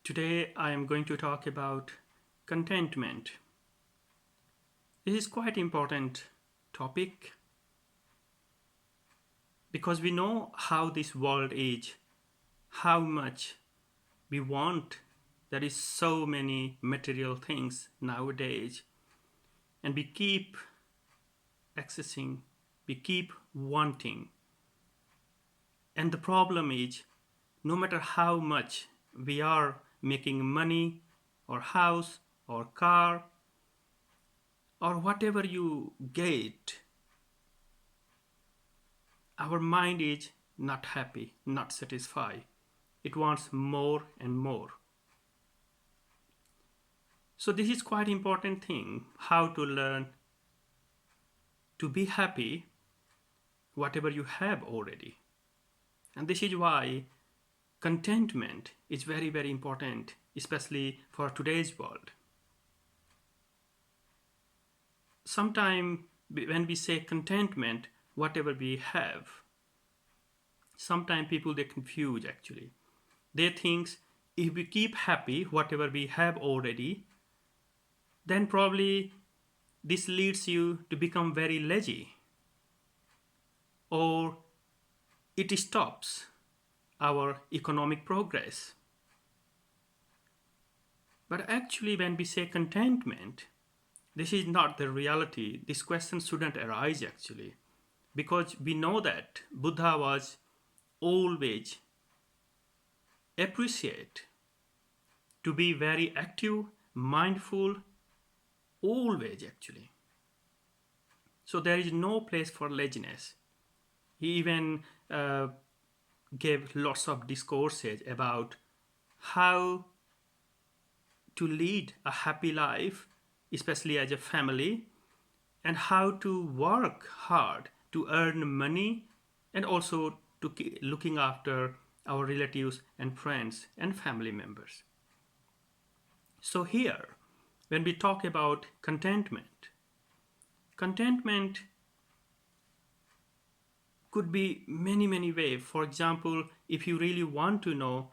Today I am going to talk about contentment. This is quite important topic because we know how this world is, how much we want. There is so many material things nowadays, and we keep accessing, we keep wanting. And the problem is, no matter how much we are making money or house or car or whatever you get, our mind is not happy, not satisfied. It wants more and more. So this is quite important thing, how to learn to be happy whatever you have already. And this is why contentment is very, very important, especially for today's world. Sometimes when we say contentment, whatever we have, sometimes people they confuse actually. They think if we keep happy whatever we have already, then probably this leads you to become very lazy, or it stops our economic progress. But actually, when we say contentment, this is not the reality. This question shouldn't arise actually, because we know that Buddha was always appreciate to be very active, mindful, always actually. So there is no place for laziness. He even gave lots of discourses about how to lead a happy life, especially as a family, and how to work hard to earn money and also to keep looking after our relatives and friends and family members. So here, when we talk about contentment, contentment could be many, many ways. For example, if you really want to know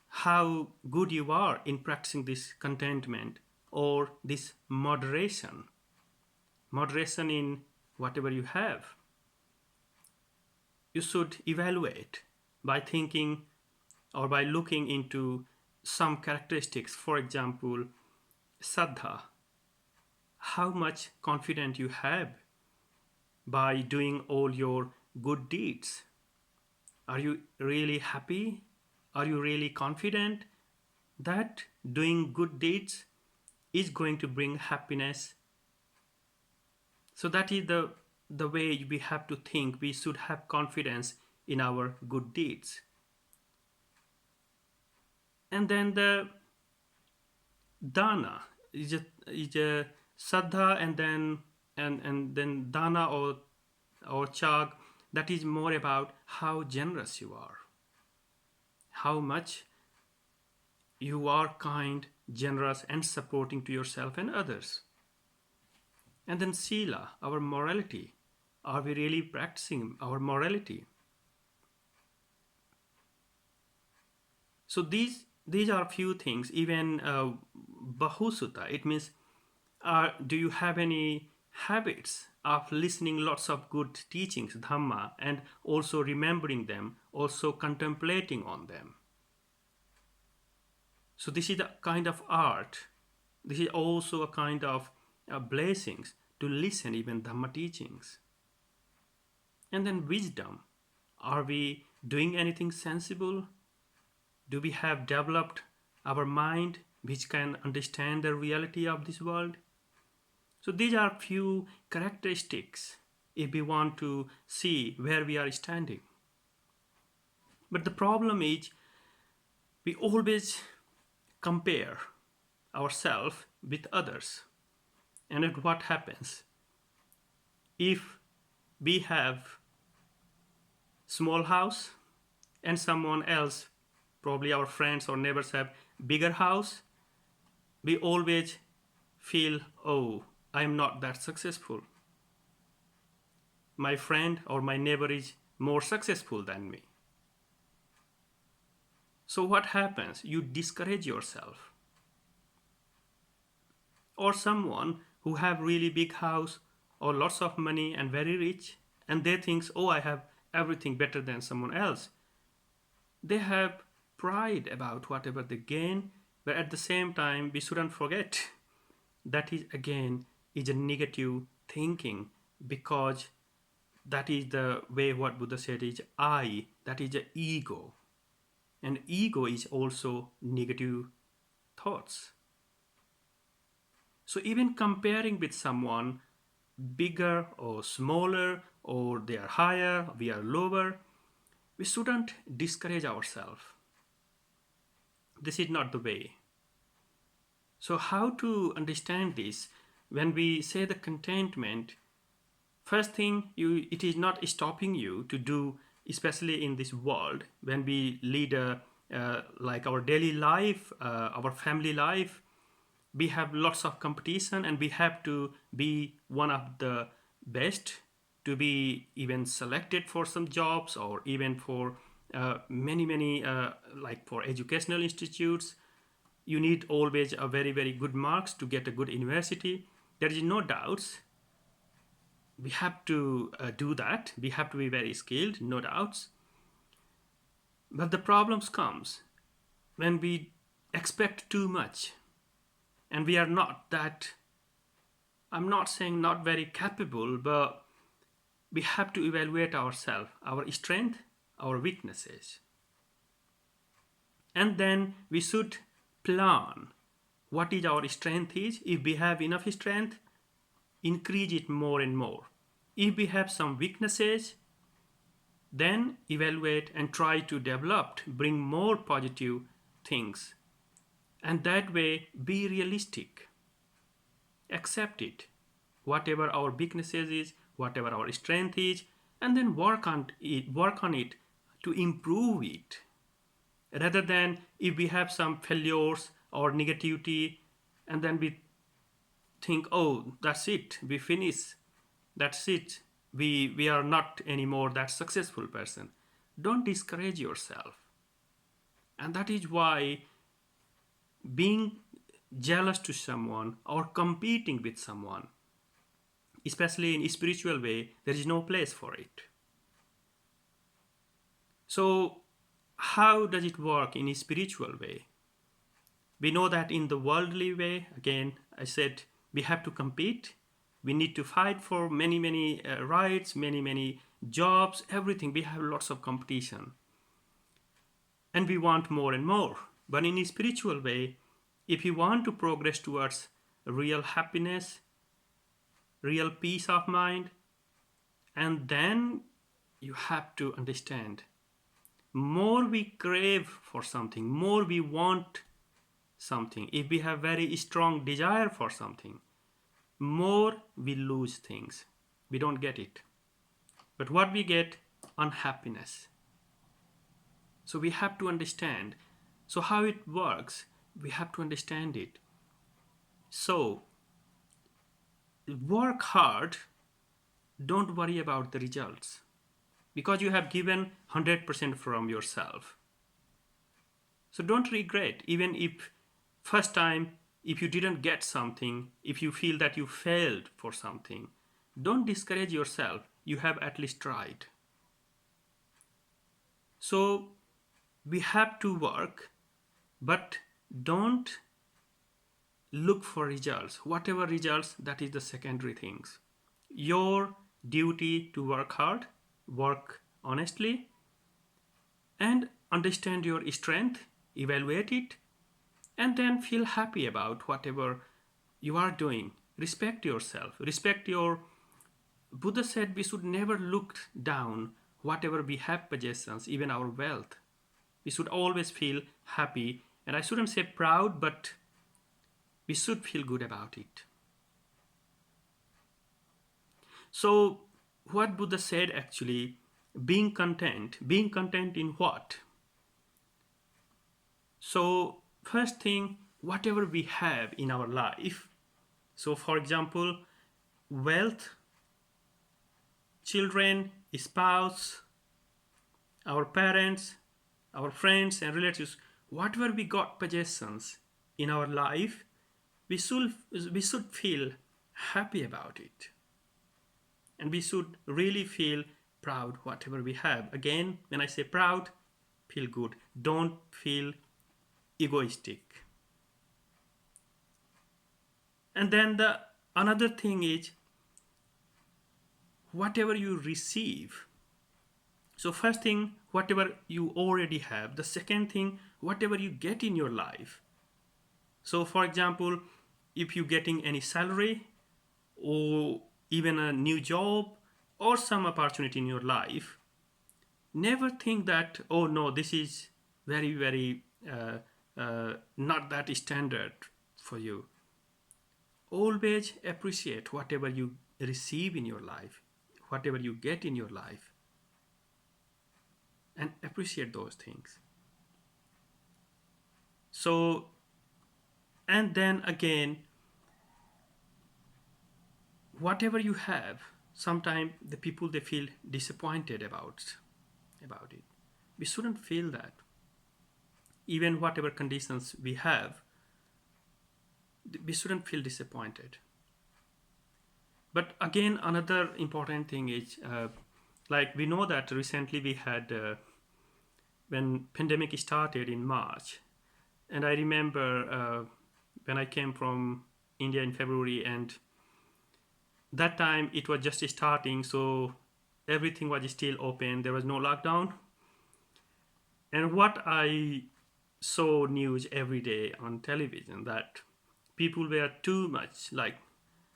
how good you are in practicing this contentment or this moderation in whatever you have, you should evaluate by thinking or by looking into some characteristics. For example, saddha, how much confidence you have by doing all your good deeds. Are you really happy? Are you really confident that doing good deeds is going to bring happiness? So that is the way we have to think. We should have confidence in our good deeds. And then the dana is a saddha, and then dana or chag, that is more about how generous you are, how much you are kind, generous, and supporting to yourself and others. And then sila, our morality. Are we really practicing our morality? So these are few things. Even bahusutta, it means do you have any habits of listening lots of good teachings, dhamma, and also remembering them, also contemplating on them? So this is a kind of art. This is also a kind of blessings to listen even dhamma teachings. And then wisdom. Are we doing anything sensible? Do we have developed our mind which can understand the reality of this world? So these are few characteristics if we want to see where we are standing. But the problem is we always compare ourselves with others. And then what happens? If we have small house and someone else, probably our friends or neighbors, have bigger house, we always feel, oh, I am not that successful. My friend or my neighbor is more successful than me. So what happens? You discourage yourself. Or someone who have really big house or lots of money and very rich, and they thinks, oh, I have everything better than someone else. They have pride about whatever they gain, but at the same time we shouldn't forget that is again is a negative thinking, because that is the way what Buddha said is I, that is the ego, and ego is also negative thoughts. So even comparing with someone bigger or smaller, or they are higher, we are lower, we shouldn't discourage ourselves. This is not the way. So how to understand this? When we say the contentment, first thing, it is not stopping you to do, especially in this world when we lead like our daily life, our family life. We have lots of competition and we have to be one of the best, to be even selected for some jobs, or even for many like for educational institutes. You need always a very good marks to get a good university. There is no doubts. We have to do that. We have to be very skilled, no doubts. But the problems comes when we expect too much, and we are not that, I'm not saying not very capable, but we have to evaluate ourselves, our strength, our weaknesses. And then we should plan what is our strength is. If we have enough strength, increase it more and more. If we have some weaknesses, then evaluate and try to develop, bring more positive things. And that way, be realistic. Accept it. Whatever our weaknesses is, whatever our strength is, and then work on it to improve it. Rather than if we have some failures or negativity, and then we think, oh, that's it, we finish, that's it, we are not anymore that successful person. Don't discourage yourself. And that is why being jealous to someone or competing with someone, especially in a spiritual way, there is no place for it. So how does it work in a spiritual way? We know that in the worldly way, again, I said we have to compete. We need to fight for many rights, many jobs, everything. We have lots of competition. And we want more and more. But in a spiritual way, if you want to progress towards real happiness, real peace of mind, and then you have to understand, more we crave for something, more we want something, if we have very strong desire for something, more we lose things. We don't get it. But what we get? Unhappiness. So we have to understand. So how it works, we have to understand it. So work hard, don't worry about the results, because you have given 100% from yourself. So don't regret, even if first time, if you didn't get something, if you feel that you failed for something, don't discourage yourself. You have at least tried. So we have to work, but don't look for results. Whatever results, that is the secondary things. Your duty to work hard, work honestly, and understand your strength, evaluate it, and then feel happy about whatever you are doing. Respect yourself. Respect your. Buddha said we should never look down whatever we have possessions, even our wealth. We should always feel happy, and I shouldn't say proud, but we should feel good about it. So, what Buddha said actually, being content in what? So, first thing, whatever we have in our life. So, for example, wealth, children, spouse, our parents, our friends and relatives, whatever we got possessions in our life, we should we should feel happy about it, and we should really feel proud whatever we have. Again, when I say proud, feel good. Don't feel egoistic. And then the another thing is whatever you receive. So first thing, whatever you already have. The second thing, whatever you get in your life. So for example, if you're getting any salary or even a new job or some opportunity in your life, never think that, oh no, this is very not that standard for you. Always appreciate whatever you receive in your life, whatever you get in your life, and appreciate those things. So, and then again, whatever you have, sometimes the people they feel disappointed about it. We shouldn't feel that. Even whatever conditions we have, we shouldn't feel disappointed. But again, another important thing is, like we know that recently we had when pandemic started in March, and I remember when I came from India in February, and that time it was just starting, so everything was still open. There was no lockdown, and what I saw news every day on television that people were too much like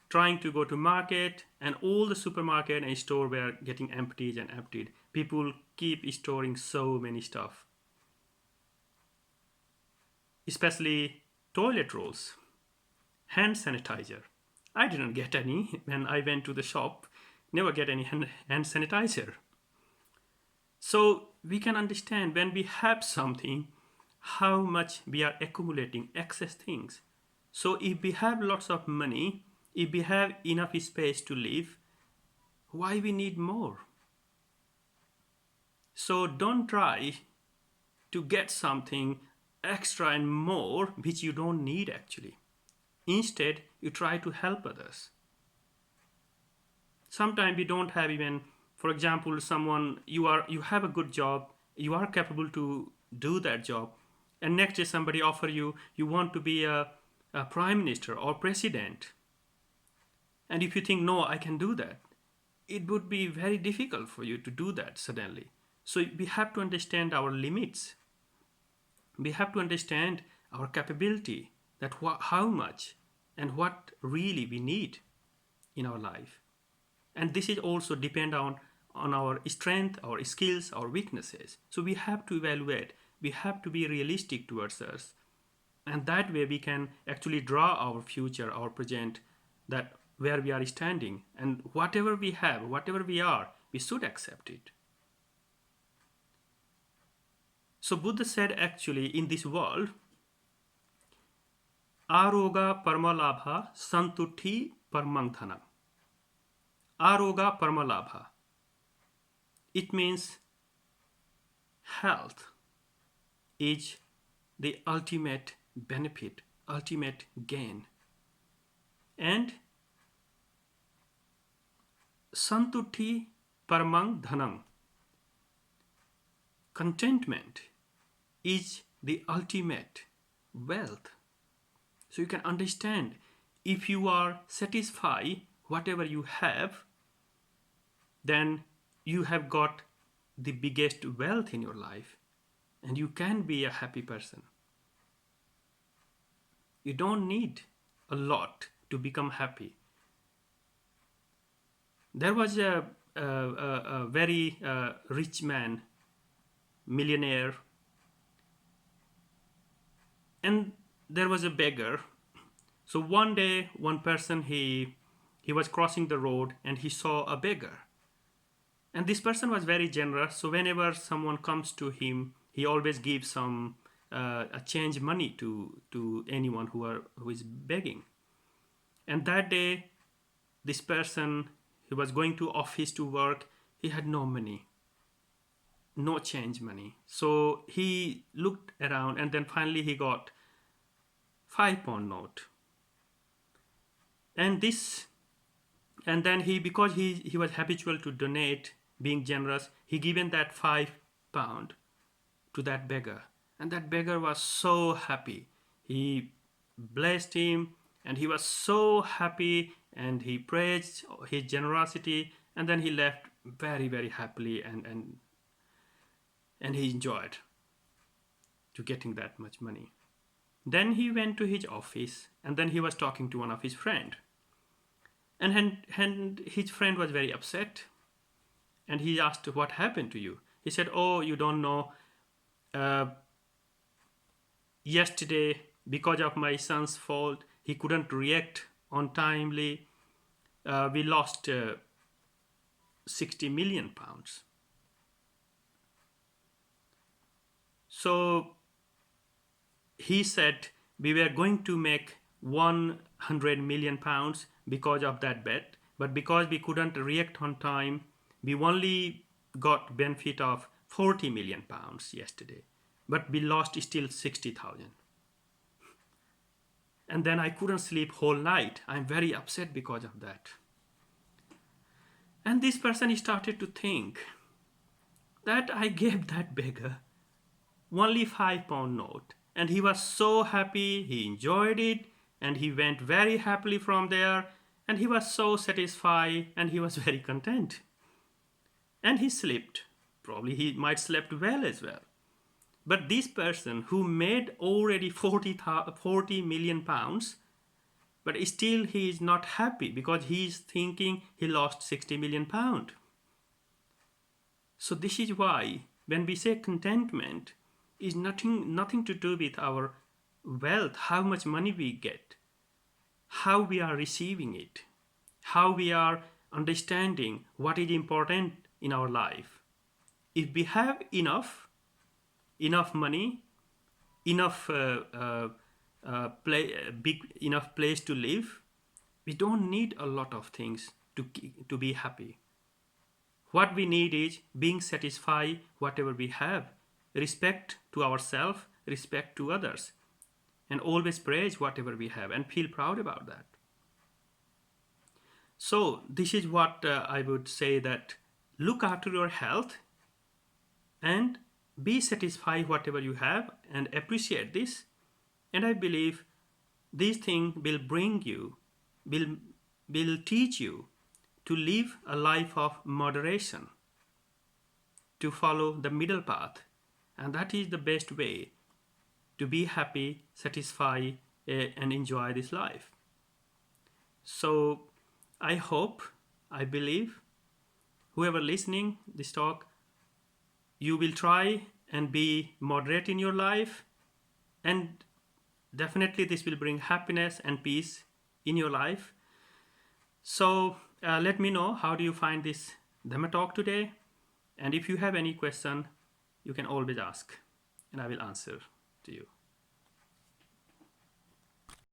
trying to go to market, and all the supermarket and store were getting emptied and emptied. People keep storing so many stuff, especially toilet rolls, hand sanitizer. I didn't get any when I went to the shop. Never get any hand sanitizer. So we can understand when we have something, how much we are accumulating excess things. So if we have lots of money, if we have enough space to live, why we need more? So don't try to get something extra and more which you don't need actually. Instead, you try to help others. Sometimes we don't have even, for example, someone you have a good job, you are capable to do that job, and next day somebody offer you, you want to be a prime minister or president, and if you think no, I can do that, it would be very difficult for you to do that suddenly. So we have to understand our limits. We have to understand our capability, that how much and what really we need in our life. And this is also depend on our strength, our skills, our weaknesses. So we have to evaluate, we have to be realistic towards us, and that way we can actually draw our future, our present, that where we are standing, and whatever we have, whatever we are, we should accept it. So Buddha said actually in this world, aroga parmalabha santuthi parmangdhanam. Aroga parmalabha. It means health is the ultimate benefit, ultimate gain. And santuthi paramang dhanam. Contentment is the ultimate wealth. So you can understand, if you are satisfied whatever you have, then you have got the biggest wealth in your life, and you can be a happy person. You don't need a lot to become happy. There was a very rich man, millionaire, and there was a beggar. So one day, one person he was crossing the road and he saw a beggar. And this person was very generous. So whenever someone comes to him, he always gives some a change money to anyone who is begging. And that day, this person, he was going to office to work. He had no money, no change money. So he looked around, and then finally he got £5 note. And this, and then because he was habitual to donate, being generous, he given that £5 to that beggar, and that beggar was so happy. He blessed him, and he was so happy, and he praised his generosity, and then he left very, very happily, and he enjoyed to getting that much money. Then he went to his office, and then he was talking to one of his friend, and his friend was very upset, and he asked, "What happened to you?" He said, "Oh, you don't know. Uh, Yesterday, because of my son's fault, he couldn't react on timely. We lost £60 million. So he said we were going to make £100 million because of that bet, but because we couldn't react on time, we only got benefit of £40 million yesterday, but we lost still 60,000. And then I couldn't sleep whole night. I'm very upset because of that." And this person started to think that I gave that beggar only £5 note, and he was so happy, he enjoyed it, and he went very happily from there, and he was so satisfied, and he was very content. And he slept. Probably he might slept well as well. But this person who made already £40 million, but still he is not happy because he is thinking he lost £60 million. So this is why when we say contentment is nothing to do with our wealth, how much money we get, how we are receiving it, how we are understanding what is important in our life. If we have enough money, enough enough place to live, we don't need a lot of things to be happy. What we need is being satisfied whatever we have, respect to ourselves, respect to others, and always praise whatever we have and feel proud about that. So this is what I would say, that look after your health and be satisfied whatever you have and appreciate this. And I believe these things will bring you, will teach you to live a life of moderation, to follow the middle path. And that is the best way to be happy, satisfied, and enjoy this life. So I hope, I believe, whoever listening this talk, you will try and be moderate in your life, and definitely this will bring happiness and peace in your life. So let me know how do you find this Dhamma talk today, and if you have any question, you can always ask and I will answer to you.